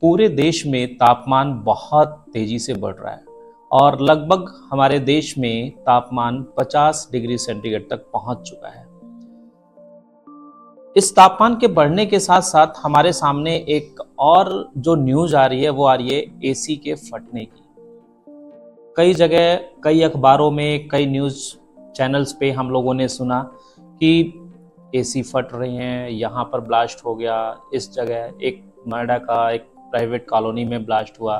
पूरे देश में तापमान बहुत तेजी से बढ़ रहा है और लगभग हमारे देश में तापमान 50 डिग्री सेंटीग्रेड तक पहुंच चुका है। इस तापमान के बढ़ने के साथ साथ हमारे सामने एक और जो न्यूज आ रही है वो आ रही है एसी के फटने की। कई जगह, कई अखबारों में, कई न्यूज चैनल्स पे हम लोगों ने सुना कि एसी फट रहे हैं, यहाँ पर ब्लास्ट हो गया, इस जगह एक नोएडा का एक प्राइवेट कॉलोनी में ब्लास्ट हुआ,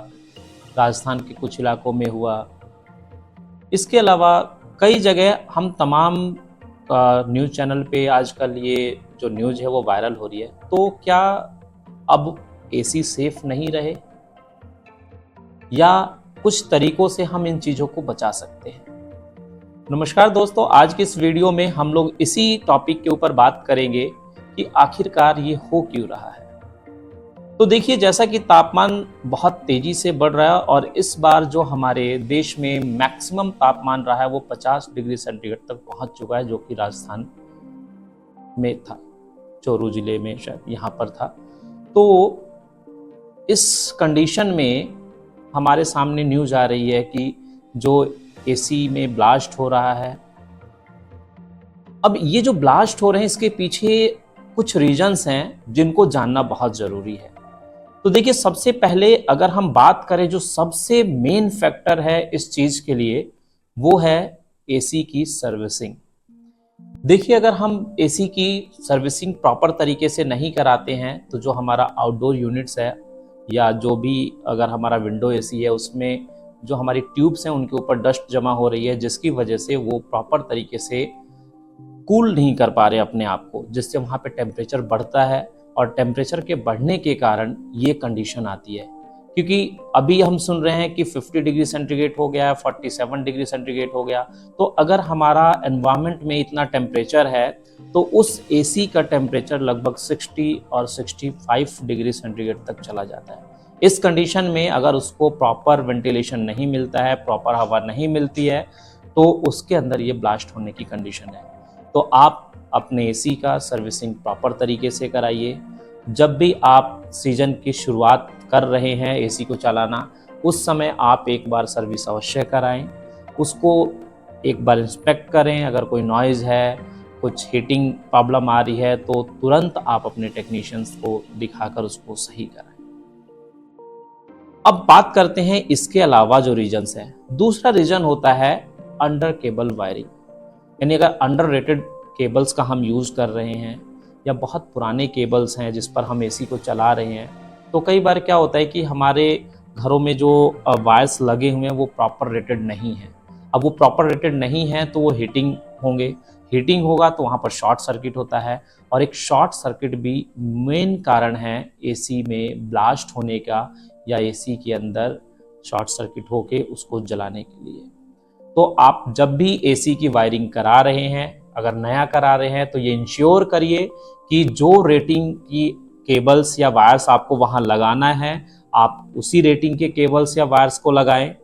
राजस्थान के कुछ इलाकों में हुआ। इसके अलावा कई जगह हम तमाम न्यूज़ चैनल पे आजकल ये जो न्यूज़ है वो वायरल हो रही है। तो क्या अब एसी सेफ नहीं रहे या कुछ तरीकों से हम इन चीज़ों को बचा सकते हैं? नमस्कार दोस्तों, आज की इस वीडियो में हम लोग इसी टॉपिक के ऊपर बात करेंगे कि आखिरकार ये हो क्यों रहा है। तो देखिए, जैसा कि तापमान बहुत तेजी से बढ़ रहा है और इस बार जो हमारे देश में मैक्सिमम तापमान रहा है वो 50 डिग्री सेंटीग्रेड तक पहुंच चुका है, जो कि राजस्थान में था, चोरू जिले में शायद यहाँ पर था। तो इस कंडीशन में हमारे सामने न्यूज आ रही है कि जो एसी में ब्लास्ट हो रहा है। अब ये जो ब्लास्ट हो रहे हैं इसके पीछे कुछ रीजंस हैं जिनको जानना बहुत जरूरी है। तो देखिए, सबसे पहले अगर हम बात करें जो सबसे मेन फैक्टर है इस चीज के लिए, वो है एसी की सर्विसिंग। देखिए, अगर हम एसी की सर्विसिंग प्रॉपर तरीके से नहीं कराते हैं तो जो हमारा आउटडोर यूनिट्स है या जो भी अगर हमारा विंडो एसी है उसमें जो हमारी ट्यूब्स हैं उनके ऊपर डस्ट जमा हो रही है, जिसकी वजह से वो प्रॉपर तरीके से कूल नहीं कर पा रहे अपने आप को, जिससे वहाँ पे टेम्परेचर बढ़ता है और टेम्परेचर के बढ़ने के कारण ये कंडीशन आती है। क्योंकि अभी हम सुन रहे हैं कि 50 डिग्री सेंटीग्रेड हो गया है, 47 डिग्री सेंटीग्रेड हो गया। तो अगर हमारा एनवायरनमेंट में इतना टेम्परेचर है तो उस एसी का टेम्परेचर लगभग 60 और 65 डिग्री सेंटीग्रेड तक चला जाता है। इस कंडीशन में अगर उसको प्रॉपर वेंटिलेशन नहीं मिलता है, प्रॉपर हवा नहीं मिलती है, तो उसके अंदर ये ब्लास्ट होने की कंडीशन है। तो आप अपने एसी का सर्विसिंग प्रॉपर तरीके से कराइए। जब भी आप सीजन की शुरुआत कर रहे हैं एसी को चलाना, उस समय आप एक बार सर्विस अवश्य कराएं, उसको एक बार इंस्पेक्ट करें। अगर कोई नॉइज़ है, कुछ हीटिंग प्रॉब्लम आ रही है तो तुरंत आप अपने टेक्नीशियंस को दिखाकर उसको सही कराएं। अब बात करते हैं इसके अलावा जो रीजन्स हैं। दूसरा रीजन होता है अंडर केबल वायरिंग, यानी अगर अंडर रेटेड केबल्स का हम यूज़ कर रहे हैं या बहुत पुराने केबल्स हैं जिस पर हम एसी को चला रहे हैं, तो कई बार क्या होता है कि हमारे घरों में जो वायर्स लगे हुए हैं वो प्रॉपर रेटेड नहीं है। अब वो प्रॉपर रेटेड नहीं है तो वो हीटिंग होंगे, हीटिंग होगा तो वहाँ पर शॉर्ट सर्किट होता है, और एक शॉर्ट सर्किट भी मेन कारण है एसी में ब्लास्ट होने का या एसी के अंदर शॉर्ट सर्किट होके उसको जलाने के लिए। तो आप जब भी एसी की वायरिंग करा रहे हैं, अगर नया करा रहे हैं, तो ये इंश्योर करिए कि जो रेटिंग की केबल्स या वायर्स आपको वहां लगाना है, आप उसी रेटिंग के केबल्स या वायर्स को लगाएं।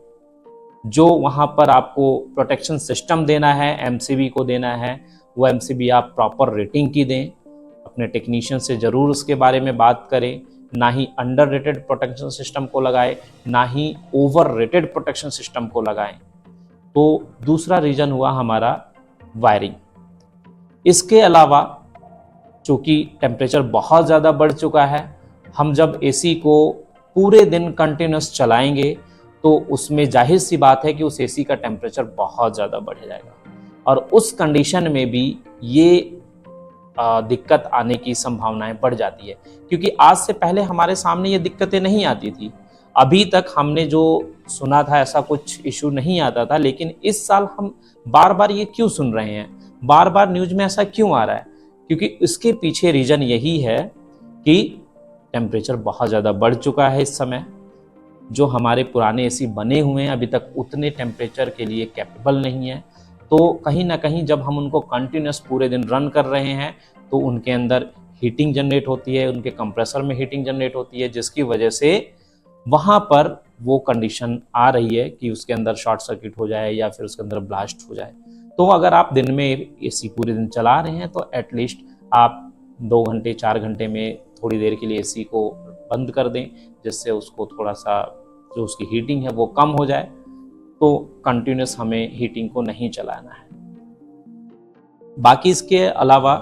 जो वहां पर आपको प्रोटेक्शन सिस्टम देना है, एमसीबी को देना है, वो एमसीबी आप प्रॉपर रेटिंग की दें। अपने टेक्नीशियन से ज़रूर उसके बारे में बात करें। ना ही अंडर रेटेड प्रोटेक्शन सिस्टम को लगाएं, ना ही ओवर रेटेड प्रोटेक्शन सिस्टम को लगाएं। तो दूसरा रीजन हुआ हमारा वायरिंग। इसके अलावा चूंकि टेम्परेचर बहुत ज़्यादा बढ़ चुका है, हम जब एसी को पूरे दिन कंटिन्यूस चलाएंगे तो उसमें जाहिर सी बात है कि उस एसी का टेम्परेचर बहुत ज़्यादा बढ़ जाएगा, और उस कंडीशन में भी ये दिक्कत आने की संभावनाएं बढ़ जाती है। क्योंकि आज से पहले हमारे सामने ये दिक्कतें नहीं आती थी। अभी तक हमने जो सुना था ऐसा कुछ इशू नहीं आता था, लेकिन इस साल हम बार बार ये क्यों सुन रहे हैं, बार बार न्यूज में ऐसा क्यों आ रहा है? क्योंकि इसके पीछे रीजन यही है कि टेम्परेचर बहुत ज़्यादा बढ़ चुका है इस समय। जो हमारे पुराने एसी बने हुए हैं अभी तक उतने टेम्परेचर के लिए कैपेबल नहीं है। तो कहीं ना कहीं जब हम उनको कंटिन्यूस पूरे दिन रन कर रहे हैं तो उनके अंदर हीटिंग जनरेट होती है, उनके कंप्रेसर में हीटिंग जनरेट होती है, जिसकी वजह से वहाँ पर वो कंडीशन आ रही है कि उसके अंदर शॉर्ट सर्किट हो जाए या फिर उसके अंदर ब्लास्ट हो जाए। तो अगर आप दिन में एसी पूरे दिन चला रहे हैं तो एटलीस्ट आप 2 घंटे 4 घंटे में थोड़ी देर के लिए एसी को बंद कर दें, जिससे उसको थोड़ा सा जो उसकी हीटिंग है वो कम हो जाए। तो कंटिन्यूस हमें हीटिंग को नहीं चलाना है। बाकी इसके अलावा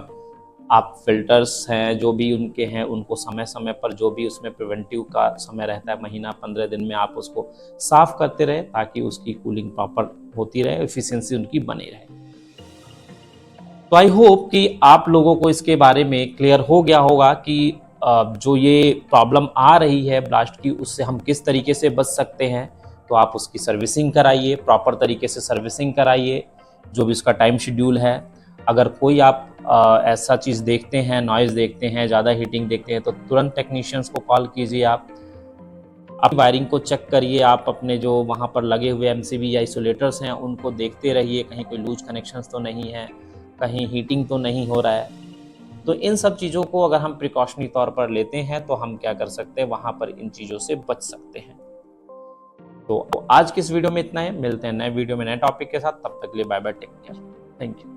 आप फिल्टर्स हैं जो भी उनके हैं, उनको समय समय पर जो भी उसमें प्रिवेंटिव का समय रहता है, महीना 15 दिन में आप उसको साफ करते रहे ताकि उसकी कूलिंग प्रॉपर होती रहे, एफिशिएंसी उनकी बनी रहे। तो आई होप कि आप लोगों को इसके बारे में क्लियर हो गया होगा कि जो ये प्रॉब्लम आ रही है ब्लास्ट की, उससे हम किस तरीके से बच सकते हैं। तो आप उसकी सर्विसिंग कराइए, प्रॉपर तरीके से सर्विसिंग कराइए, जो भी उसका टाइम शेड्यूल है। अगर कोई आप ऐसा चीज़ देखते हैं, नॉइज़ देखते हैं, ज़्यादा हीटिंग देखते हैं, तो तुरंत टेक्नीशियंस को कॉल कीजिए। आप वायरिंग को चेक करिए, आप अपने जो वहाँ पर लगे हुए एमसीबी या आइसोलेटर्स हैं उनको देखते रहिए, कहीं कोई लूज कनेक्शंस तो नहीं है, कहीं हीटिंग तो नहीं हो रहा है। तो इन सब चीज़ों को अगर हम प्रिकॉशनरी तौर पर लेते हैं तो हम क्या कर सकते हैं, वहाँ पर इन चीज़ों से बच सकते हैं। तो आज की इस वीडियो में इतना है, मिलते हैं नए वीडियो में नए टॉपिक के साथ। तब तक के लिए bye bye, take care, thank you.